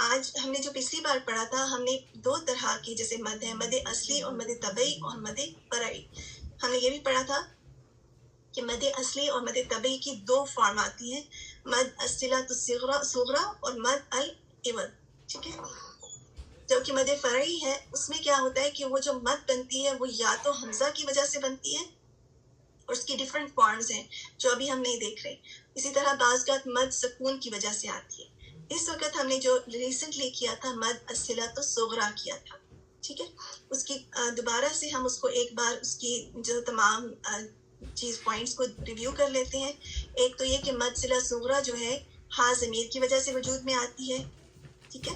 آج ہم نے جو پچھلی بار پڑھا تھا، ہم نے دو طرح کی جیسے مد ہے، مد اصلی اور مد طبعی اور مد فرعی. ہم نے یہ بھی پڑھا تھا کہ مد اصلی اور مد طبعی کی دو فارم آتی ہیں، مد الصلۃ الصغریٰ اور مد العوض. ٹھیک ہے. جبکہ مد فرعی ہے، اس میں کیا ہوتا ہے کہ وہ جو مد بنتی ہے وہ یا تو حمزہ کی وجہ سے بنتی ہے اور اس کی ڈفرینٹ فارمز ہیں جو ابھی ہم نہیں دیکھ رہے. اسی طرح بعض کا مد سکون کی وجہ سے آتی ہے. اس وقت ہم نے جو ریسنٹلی کیا تھا مد الصلۃ الصغریٰ کیا تھا. ٹھیک ہے. اس کی دوبارہ سے ہم اس کو ایک بار اس کی جو تمام چیز پوائنٹس کو ریویو کر لیتے ہیں. ایک تو یہ کہ مد صلہ صغریٰ جو ہے ہا ضمیر کی وجہ سے وجود میں آتی ہے. ٹھیک ہے.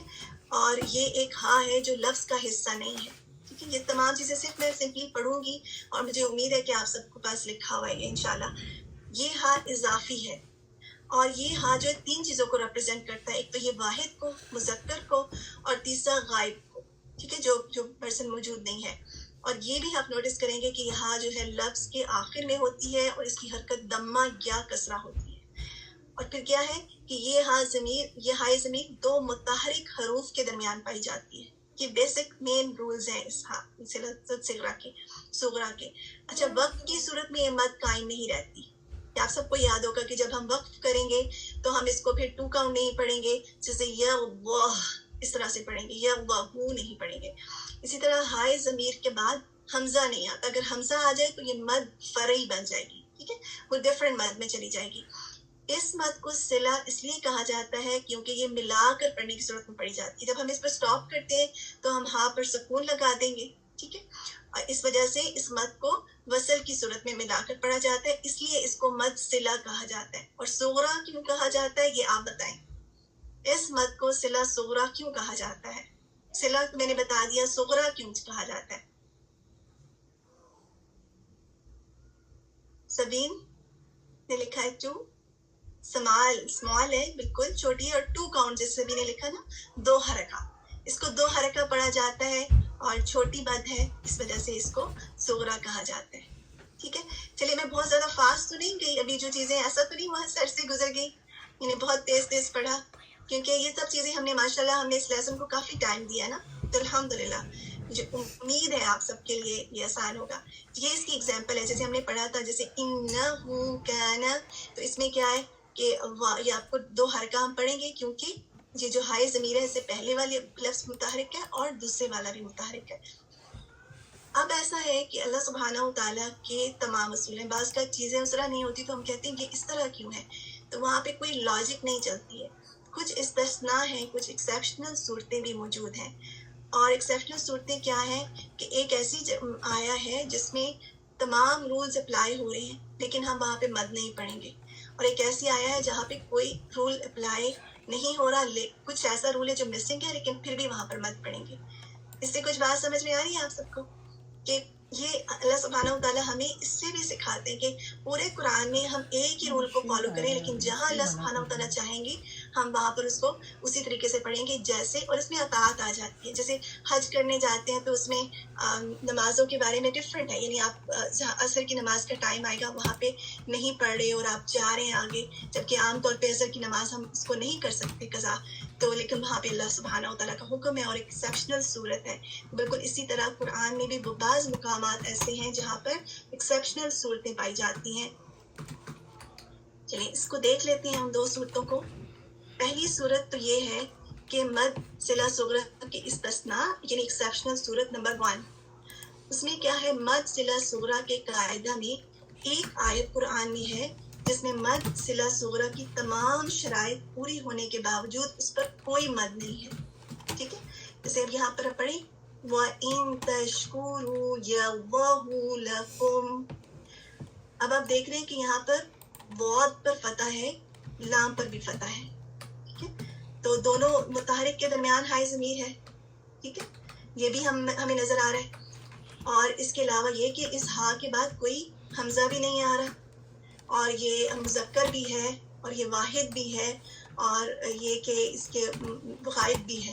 اور یہ ایک ہا ہے جو لفظ کا حصہ نہیں ہے. ٹھیک ہے. یہ تمام چیزیں صرف میں سمپلی پڑھوں گی اور مجھے امید ہے کہ آپ سب کے پاس لکھا ہوا ہے انشاءاللہ. یہ ہا اضافی ہے اور یہ ہا جو ہے تین چیزوں کو ریپرزینٹ کرتا ہے. ایک تو یہ واحد کو، مذکر کو، اور تیسرا غائب کو. ٹھیک ہے. جو پرسن موجود نہیں ہے. اور یہ بھی آپ نوٹس کریں گے کہ یہ ہا جو ہے لفظ کے آخر میں ہوتی ہے اور اس کی حرکت دمہ یا کسرہ ہوتی ہے. اور پھر کیا ہے کہ یہ ہائے ضمیر دو متحرک حروف کے درمیان پائی جاتی ہے. یہ بیسک مین رولز ہیں اس ہا صغریٰ کے. اچھا، وقف کی صورت میں یہ مد قائم نہیں رہتی. آپ سب کو یاد ہوگا کہ جب ہم وقف کریں گے تو ہم اس کو پھر 2 کاؤنٹ نہیں پڑھیں گے، جیسے یغوہ اس طرح سے پڑھیں گے، یغوہ نہیں پڑھیں گے. اسی طرح ہائے ضمیر کے بعد حمزہ نہیں آتا. اگر حمزہ آ جائے تو یہ مد فرعی بن جائے گی. ٹھیک ہے. وہ ڈفرینٹ مد میں چلی جائے گی. اس مد کو صلہ اس لیے کہا جاتا ہے کیونکہ یہ ملا کر پڑھنے کی صورت میں پڑھی جاتی ہے. جب ہم اس پر سٹاپ کرتے ہیں تو ہم ہا پر سکون لگا دیں گے. ٹھیک ہے. اور اس وجہ سے اس مد کو وصل کی صورت میں ملا کر پڑھا جاتا ہے، اس لیے اس کو مد صلہ کہا جاتا ہے. اور صغریٰ کیوں کہا جاتا ہے یہ آپ بتائیں. اس مد کو صلہ صغریٰ کیوں کہا جاتا ہے؟ صلہ میں نے بتا دیا، صغریٰ کیوں کہا جاتا ہے؟ سبین نے لکھا ہے 2. اسمال ہے، بالکل چھوٹی ہے، اور 2 کاؤنٹ جیسے بھی نے لکھا نا، 2 حرکہ. اس کو 2 حرکہ پڑھا جاتا ہے اور چھوٹی مد ہے، اس وجہ سے اس کو صغریٰ کہا جاتا ہے. ٹھیک ہے. چلیے، میں بہت زیادہ فاسٹ تو نہیں گئی ابھی، جو چیزیں ایسا تو نہیں ہوا سر سے گزر گئی، میں نے بہت تیز پڑھا، کیونکہ یہ سب چیزیں ہم نے ماشاءاللہ ہم نے اس لیسن کو کافی ٹائم دیا نا، تو الحمدللہ مجھے امید ہے آپ سب کے لیے یہ آسان ہوگا. یہ اس کی ایگزامپل ہے، جیسے ہم نے پڑھا تھا، جیسے انہو کان، تو اس میں کیا ہے کہ یہ آپ کو 2 حرکہ ہم پڑھیں گے، کیونکہ یہ جو ہائے ضمیر ہے اس سے پہلے والی لفظ متحرک ہے اور دوسرے والا بھی متحرک ہے. اب ایسا ہے کہ اللہ سبحانہ و تعالیٰ کے تمام اصول ہیں. بعض کا چیزیں اس طرح نہیں ہوتی تو ہم کہتے ہیں کہ اس طرح کیوں ہے، تو وہاں پہ کوئی لاجک نہیں چلتی ہے. کچھ استثناء ہیں، کچھ ایکسیپشنل صورتیں بھی موجود ہیں. اور ایکسیپشنل صورتیں کیا ہیں کہ ایک ایسی آیا ہے جس میں تمام رولز اپلائی ہو رہے ہیں لیکن ہم وہاں پہ مد نہیں پڑھیں گے. اور ایک ایسی آیا ہے جہاں پہ کوئی رول اپلائی نہیں ہو رہا، کچھ ایسا رول ہے جو مسنگ ہے لیکن پھر بھی وہاں پر مد پڑھیں گے. اس سے کچھ بات سمجھ میں آ رہی ہے آپ سب کو کہ یہ اللہ سبحانہ و تعالیٰ ہمیں اس سے بھی سکھاتے ہیں کہ پورے قرآن میں ہم ایک ہی رول کو فالو کریں، لیکن جہاں اللہ سبحانہ و تعالیٰ چاہیں گے ہم وہاں پر اس کو اسی طریقے سے پڑھیں گے جیسے، اور اس میں اطاعت آ جاتی ہے. جیسے حج کرنے جاتے ہیں تو اس میں نمازوں کے بارے میں ڈفرینٹ ہے، یعنی آپ عصر کی نماز کا ٹائم آئے گا وہاں پہ نہیں پڑھ رہے اور آپ جا رہے ہیں آگے، جبکہ عام طور پہ عصر کی نماز ہم اس کو نہیں کر سکتے قضا، تو لیکن وہاں پہ اللہ سبحانہ و تعالیٰ کا حکم ہے اور ایکسیپشنل صورت ہے. بالکل اسی طرح قرآن میں بھی بعض مقامات ایسے ہیں جہاں پر ایکسیپشنل صورتیں پائی جاتی ہیں. چلیے اس کو دیکھ لیتے ہیں ہم 2 صورتوں کو. پہلی صورت تو یہ ہے کہ مد صلہ صغریٰ کے استثناء یعنی ایکسیپشنل صورت نمبر 1. اس میں کیا ہے، مد صلہ صغریٰ کے قاعدہ میں ایک آیت قرآن میں ہے جس میں مد صلہ صغریٰ کی تمام شرائط پوری ہونے کے باوجود اس پر کوئی مد نہیں ہے. ٹھیک ہے. جیسے اب یہاں پر پڑھیں وَإِن تَشْكُرُوا يَغْفِرْ لَكُمْ. اب آپ دیکھ رہے ہیں کہ یہاں پر وعد پر فتح ہے، لام پر بھی فتح ہے. ٹھیک ہے. تو دونوں متحرک کے درمیان ہائے ضمیر ہے. ٹھیک ہے. یہ بھی ہمیں نظر آ رہا ہے. اور اس کے علاوہ یہ کہ اس ہا کے بعد کوئی حمزہ بھی نہیں آ رہا، اور یہ مذکر بھی ہے اور یہ واحد بھی ہے اور یہ کہ اس کے غائب بھی ہے.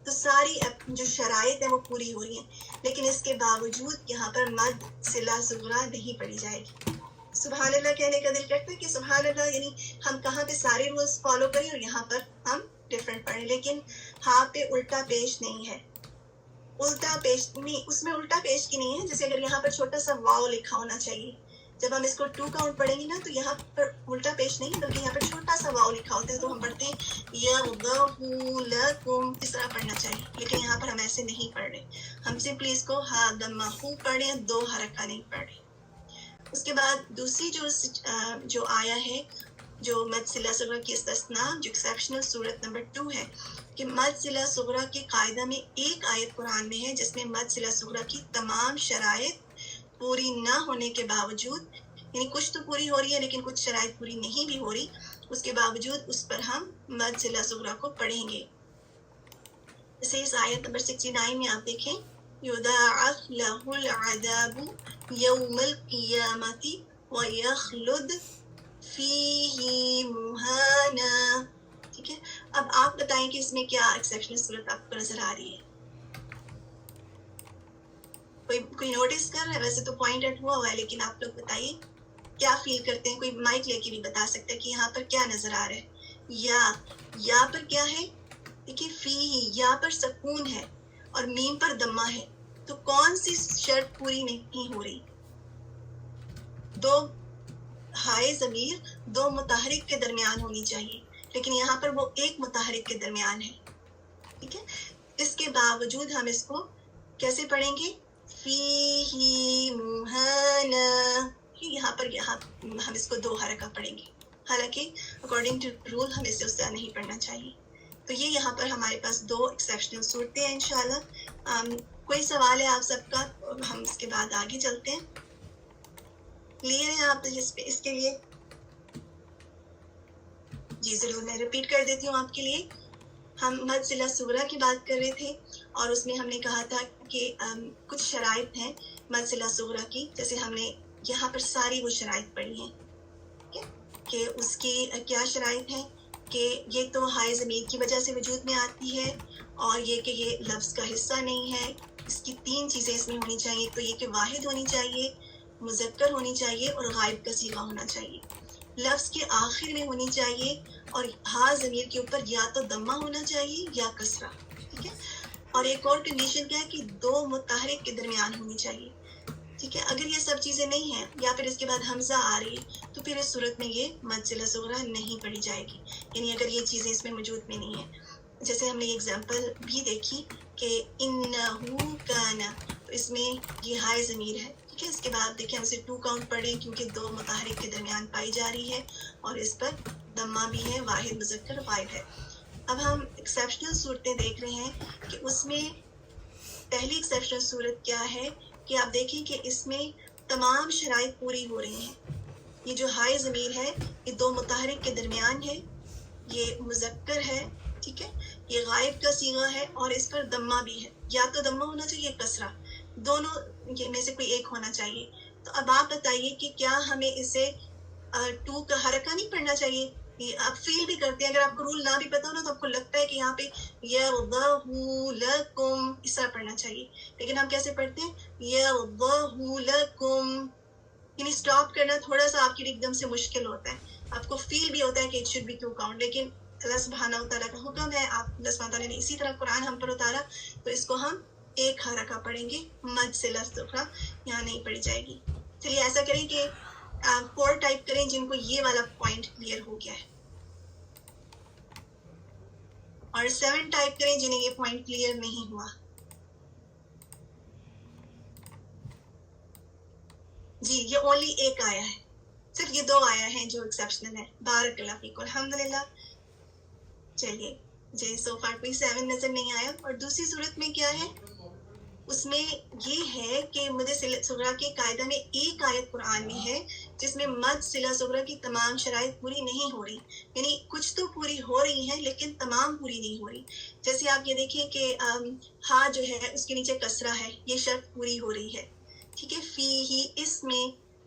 تو ساری جو شرائط ہیں وہ پوری ہو رہی ہیں، لیکن اس کے باوجود یہاں پر مد صلہ صغریٰ نہیں پڑھی جائے گی. سبحان اللہ کہنے کا دل کرتا ہے کہ سبحان اللہ، یعنی ہم کہاں پہ سارے رولز فالو کریں اور یہاں پر ہم ڈفرینٹ پڑھیں، لیکن ہاں پہ الٹا پیش نہیں ہے. الٹا پیش نہیں، اس میں الٹا پیش کی نہیں ہے. جیسے اگر یہاں پر چھوٹا سا واو لکھا ہونا چاہیے، جب ہم اس کو 2 کاؤنٹ پڑھیں گے نا تو یہاں پر الٹا پیش نہیں بلکہ یہاں پر چھوٹا سا واو لکھا ہوتا ہے، تو ہم پڑھتے ہیں یغفر لکم، اس طرح پڑھنا چاہیے. لیکن یہاں پر ہم ایسے نہیں پڑھ رہے، ہم سمپلی اس کو ہا دمہ ہو پڑھ رہے ہیں، 2 حرکہ نہیں پڑھ رہے. اس کے بعد دوسری جو آیا ہے جو مد صلہ صغرا کی استثناء، جو ایکسیپشنل صورت نمبر 2 ہے کہ مد صلہ صغرا کے قاعدہ میں ایک آیت قرآن میں ہے جس میں مد صلہ صغرا کی تمام شرائط پوری نہ ہونے کے باوجود، یعنی کچھ تو پوری ہو رہی ہے لیکن کچھ شرائط پوری نہیں بھی ہو رہی، اس کے باوجود اس پر ہم مد صلہ صغرا کو پڑھیں گے. جیسے اس آیت نمبر 69 میں آپ دیکھیں یضاعف لہ العذاب یوم القیامت ویخلد فیہ مہانا. ٹھیک ہے، اب آپ بتائیں کہ اس میں کیا ایکسیپشنل صورت آپ کو نظر آ رہی ہے؟ کوئی نوٹس کر رہا ہے؟ ویسے تو پوائنٹ آؤٹ ہوا ہے لیکن آپ لوگ بتائیے کیا فیل کرتے ہیں. کوئی مائک لے کے بھی بتا سکتا ہے کہ یہاں پر کیا نظر آ رہا ہے. یا پر کیا ہے؟ دیکھیے فی، یا پر سکون ہے اور میم پر دمہ ہے، تو کون سی شرط پوری نہیں ہو رہی؟ 2 ہائے ضمیر 2 متحرک کے درمیان ہونی چاہیے، لیکن یہاں پر وہ 1 متحرک کے درمیان ہے. ٹھیک ہے، اس کے باوجود ہم اس کو کیسے پڑھیں گے؟ فیہ مہانا. یہاں ہم اس کو 2 حرکہ پڑھیں گے، حالانکہ اکارڈنگ ٹو رول ہمیں اس سے زیادہ نہیں پڑھنا چاہیے. تو یہ یہاں پر ہمارے پاس 2 ایکسیپشنل صورتیں ہیں انشاءاللہ. کوئی سوال ہے آپ سب کا؟ ہم اس کے بعد آگے چلتے ہیں. کلیئر ہے آپ اس کے لیے؟ جی ضرور، میں ریپیٹ کر دیتی ہوں آپ کے لیے. ہم مد صلہ صغرا کی بات کر رہے تھے اور اس میں ہم نے کہا تھا کہ کچھ شرائط ہیں مد صلہ صغرا کی. جیسے ہم نے یہاں پر ساری وہ شرائط پڑھی ہیں کہ اس کی کیا شرائط ہیں کہ یہ تو ہائے ضمیر کی وجہ سے وجود میں آتی ہے، اور یہ کہ یہ لفظ کا حصہ نہیں ہے. اس کی 3 چیزیں اس میں ہونی چاہیے. تو یہ کہ واحد ہونی چاہیے، مذکر ہونی چاہیے اور غائب کا صیغہ ہونا چاہیے. لفظ کے آخر میں ہونی چاہیے، اور ہا ضمیر کے اوپر یا تو دمہ ہونا چاہیے یا کسرہ. ٹھیک ہے، اور ایک اور کنڈیشن کیا ہے کہ 2 متحرک کے درمیان ہونی چاہیے. ٹھیک ہے، اگر یہ سب چیزیں نہیں ہیں یا پھر اس کے بعد حمزہ آ رہی ہے تو پھر اس صورت میں یہ مد صلہ صغرا نہیں پڑھی جائے گی، یعنی اگر یہ چیزیں اس میں موجود میں نہیں ہیں. جیسے ہم نے ایگزامپل بھی دیکھی کہ انہو کان، تو اس میں یہ ہائے ضمیر ہے. ٹھیک ہے، اس کے بعد دیکھیں ہم اسے 2 کاؤنٹ پڑھیں کیونکہ 2 متحرک کے درمیان پائی جا رہی ہے اور اس پر دمہ بھی ہے، واحد مذکر غائب ہے. اب ہم ایکسیپشنل صورتیں دیکھ رہے ہیں کہ اس میں پہلی ایکسیپشنل صورت کیا ہے کہ آپ دیکھیں کہ اس میں تمام شرائط پوری ہو رہی ہیں. یہ جو ہائے ضمیر ہے یہ 2 متحرک کے درمیان ہے، یہ مذکر ہے. ٹھیک ہے، یہ غائب کا صیغہ ہے اور اس پر دمہ بھی ہے. یا تو دمہ ہونا چاہیے کسرہ، دونوں میں سے کوئی ایک ہونا چاہیے. تو اب آپ بتائیے کہ کیا ہمیں اسے 2 کا حرکہ نہیں پڑھنا چاہیے؟ آپ فیل بھی کرتے ہیں، اگر آپ کو رول نہ بھی پتا ہو نا تو آپ کو لگتا ہے کہ یہاں پہ یرضہ لکم اس طرح پڑھنا چاہیے. لیکن ہم کیسے پڑھتے ہیں؟ یرضہ لکم، یعنی سٹاپ کرنا تھوڑا سا آپ کے لیے ایک دم سے مشکل ہوتا ہے. آپ کو فیل بھی ہوتا ہے کہ اٹ شوڈ بی 2 کاؤنٹ، لیکن اللہ سبحانہ وتعالیٰ کا حکم ہے. اللہ سبحانہ وتعالیٰ نے اسی طرح قرآن ہم پر اتارا، تو اس کو ہم 1 حرکہ پڑھیں گے. مد صلہ صغرا یہاں نہیں پڑھی جائے گی. چلیے ایسا کریں کہ 4 ٹائپ کریں جن کو یہ والا پوائنٹ کلیئر ہو گیا ہے، اور 7 ٹائپ کریں جنہیں یہ پوائنٹ کلیئر نہیں ہوا. جی یہ اونلی 1 آیا ہے، صرف یہ 2 آیا ہیں جو ایکسیپشنل ہے. بارک اللہ فیکم، الحمدللہ. چلیے جی، سو فار کوئی 7 نظر نہیں آیا. اور دوسری صورت میں کیا ہے؟ اس میں یہ ہے کہ مد صلہ صغرا کے قاعدہ میں ایک آیت قرآن میں ہے جس میں مد صلہ صغرا کی تمام شرائط پوری نہیں ہو رہی، یعنی کچھ تو پوری ہو رہی ہیں لیکن تمام پوری نہیں ہو رہی. جیسے آپ یہ دیکھیں کہ ہا جو ہے اس کے نیچے کسرہ ہے، یہ شرط پوری ہو رہی ہے. ٹھیک ہے، فی ہی اس میں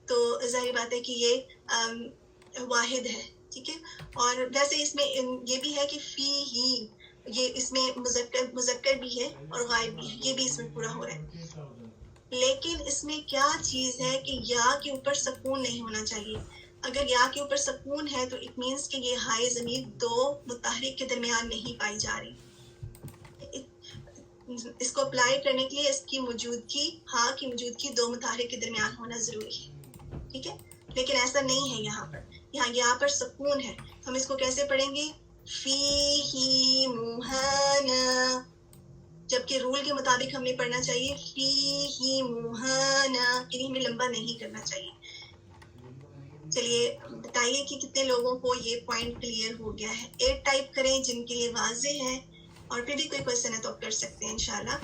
تو ظاہر بات ہے کہ یہ واحد ہے. ٹھیک ہے، اور ویسے اس میں یہ بھی ہے کہ فی ہی، یہ اس میں مذکر بھی ہے اور غائب بھی ہے، یہ بھی اس میں پورا ہو رہا ہے. لیکن اس میں کیا چیز ہے کہ یا کے اوپر سکون نہیں ہونا چاہیے. اگر یا کے اوپر سکون ہے تو اٹ مینس کہ یہ ہائے ضمیر 2 متحرک کے درمیان نہیں پائی جا رہی. اس کو اپلائی کرنے کے لیے اس کی موجودگی، ہاں کی موجودگی دو متحرک کے درمیان ہونا ضروری ہے، ٹھیک ہے. لیکن ایسا نہیں ہے یہاں پر. یہاں پر سکون ہے. ہم اس کو کیسے پڑھیں گے؟ فی ہی موہانا، جبکہ رول کے مطابق ہم نے پڑھنا چاہیے فی ہی موہانا، یعنی ہمیں لمبا نہیں کرنا چاہیے. چلیے بتائیے کہ کتنے لوگوں کو یہ پوائنٹ کلیئر ہو گیا ہے. 8 ٹائپ کریں جن کے لیے واضح ہے، اور پھر بھی کوئی کوشچن ہے تو آپ کر سکتے ہیں انشاءاللہ.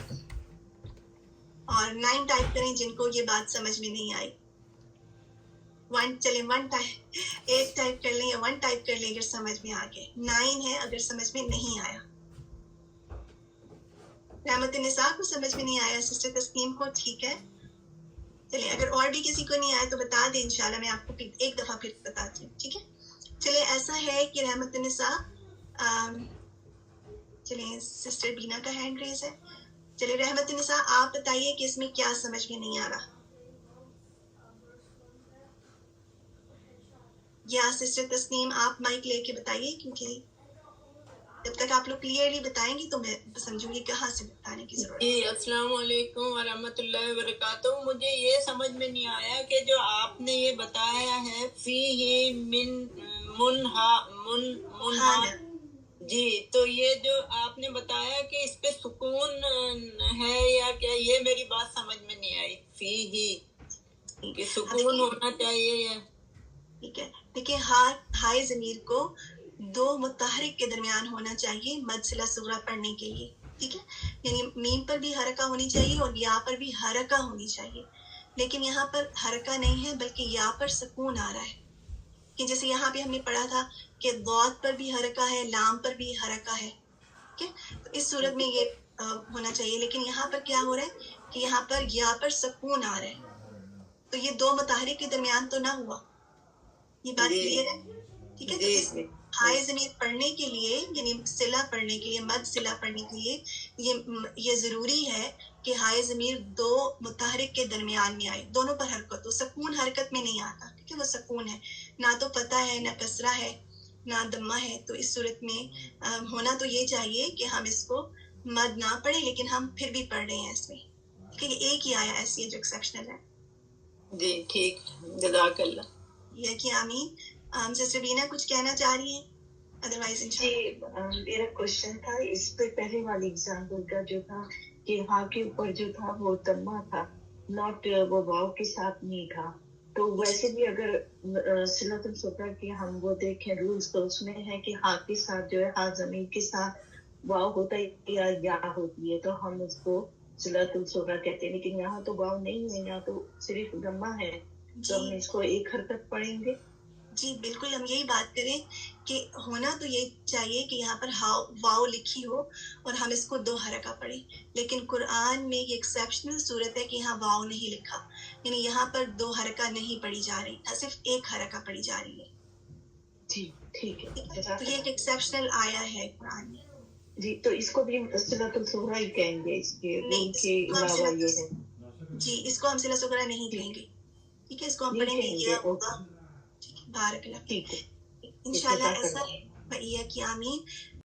اور 9 ٹائپ کریں جن کو یہ بات سمجھ میں نہیں آئی. 1 چلیں 1 ٹائپ 8 ٹائپ کر لیں یا 1 ٹائپ کر لیں اگر سمجھ میں آ گئے. 9 ہے اگر سمجھ میں نہیں آیا. رحمت النساء کو سمجھ میں نہیں آیا، سسٹر تسنیم کو ٹھیک ہے. چلیں اگر اور بھی کسی کو نہیں آیا تو بتا دیں انشاءاللہ، میں آپ کو ایک دفعہ پھر بتاتی ہوں، ٹھیک ہے. چلیں ایسا ہے کہ رحمت النساء، چلیں سسٹر بینا کا ہینڈ ریز ہے. چلیں رحمت النساء آپ بتائیے کہ اس میں کیا سمجھ میں نہیں آ رہا. یا سسٹر تسنیم آپ مائک لے کے بتائیے، کیونکہ جب تک آپ لوگ کلیئرلی بتائیں گی تو میں سمجھوں گی کہاں سے بتانے کی ضرورت ہے. جی السلام علیکم ورحمۃ اللہ وبرکاتہ. مجھے یہ سمجھ میں نہیں آیا کہ جو آپ نے یہ بتایا ہے فی ہی منہا جی، تو یہ جو آپ نے بتایا کہ اس پہ سکون ہے یا کیا، یہ میری بات سمجھ میں نہیں آئی. فی ہی کہ سکون ہونا چاہیے یا ٹھیک ہے. دیکھیں ہائے ضمیر کو دو متحرک کے درمیان ہونا چاہیے مد صلہ صغرا پڑھنے کے لیے، ٹھیک ہے. یعنی میم پر بھی حرکہ ہونی چاہیے اور یا پر بھی حرکہ ہونی چاہیے. لیکن یہاں پر حرکہ نہیں ہے بلکہ یا پر سکون آ رہا ہے. کہ جیسے یہاں پہ ہم نے پڑھا تھا کہ ضاد پر بھی حرکہ ہے، لام پر بھی حرکہ ہے. ٹھیک ہے، تو اس صورت میں یہ ہونا چاہیے. لیکن یہاں پر کیا ہو رہا ہے کہ یہاں پر یا پر سکون آ رہا ہے، تو یہ دو متحرک کے درمیان تو نہ ہوا. یہ بات کلیئر ہے، ٹھیک ہے. تو اس ہائے ضمیر پڑھنے کے لیے، یعنی صلہ پڑھنے کے لیے، مد صلہ پڑھنے کے لیے یہ ضروری ہے کہ ہائے ضمیر دو متحرک کے درمیان میں آئے، دونوں پر حرکت ہو. سکون حرکت میں نہیں آتا، ٹھیک ہے، وہ سکون ہے، نہ تو فتح ہے، نہ کسرہ ہے، نہ دمہ ہے. تو اس صورت میں ہونا تو یہ چاہیے کہ ہم اس کو مد نہ پڑھیں، لیکن ہم پھر بھی پڑھ رہے ہیں اس میں، ٹھیک ہے. ایک ہی آیا ایسی ہے جو ایکسیپشنل ہے. جی ٹھیک، جزاک اللہ. یہ کہ آمین. سسٹر بینا کچھ کہنا چاہ رہی ہیں؟ ادروائز جی میرا کوشچن تھا اس پہ پہلے والی ایگزامپل کا جو تھا کہ ہاں کے اوپر جو تھا وہ تما تھا، ناٹ وہ واو کے ساتھ نہیں تھا. تو ویسے بھی اگر صلۃ الصغریٰ کے ہم وہ دیکھیں رولز تو اس میں ہے کہ ہاں کے ساتھ جو ہے ہاں ضمیر کے ساتھ واو ہوتا ہے یا ہوتی ہے تو ہم اس کو صلۃ الصغریٰ کہتے ہیں. لیکن یہاں تو واو نہیں ہے، یہاں تو صرف دمہ ہے، تو ہم اس کو ایک حرکت پڑھیں گے. جی بالکل، ہم یہی بات کریں کہ ہونا تو یہ چاہیے کہ یہاں پر واو لکھی ہو اور ہم اس کو دو حرکہ پڑھیں. لیکن قرآن میں یہ ایکسیپشنل صورت ہے کہ یہاں واو نہیں لکھا، یعنی یہاں پر دو حرکہ نہیں پڑھی جا رہی، صرف ایک حرکہ پڑھی جا رہی ہے. جی ٹھیک ہے، تو یہ ایک ایکسیپشنل آیا ہے قرآن میں. جی تو اس کو بھی صلۃ الصغریٰ ہی کہیں گے، اس کے رول کے علاوہ یہ ہے. جی اس کو ہم صلۃ الصغریٰ نہیں کہیں گے، ٹھیک ہے. اس کو ہم پڑھیں گے یہ ہوگا. بارک اللہ، انشاءاللہ ایسا ہے. کی آمین.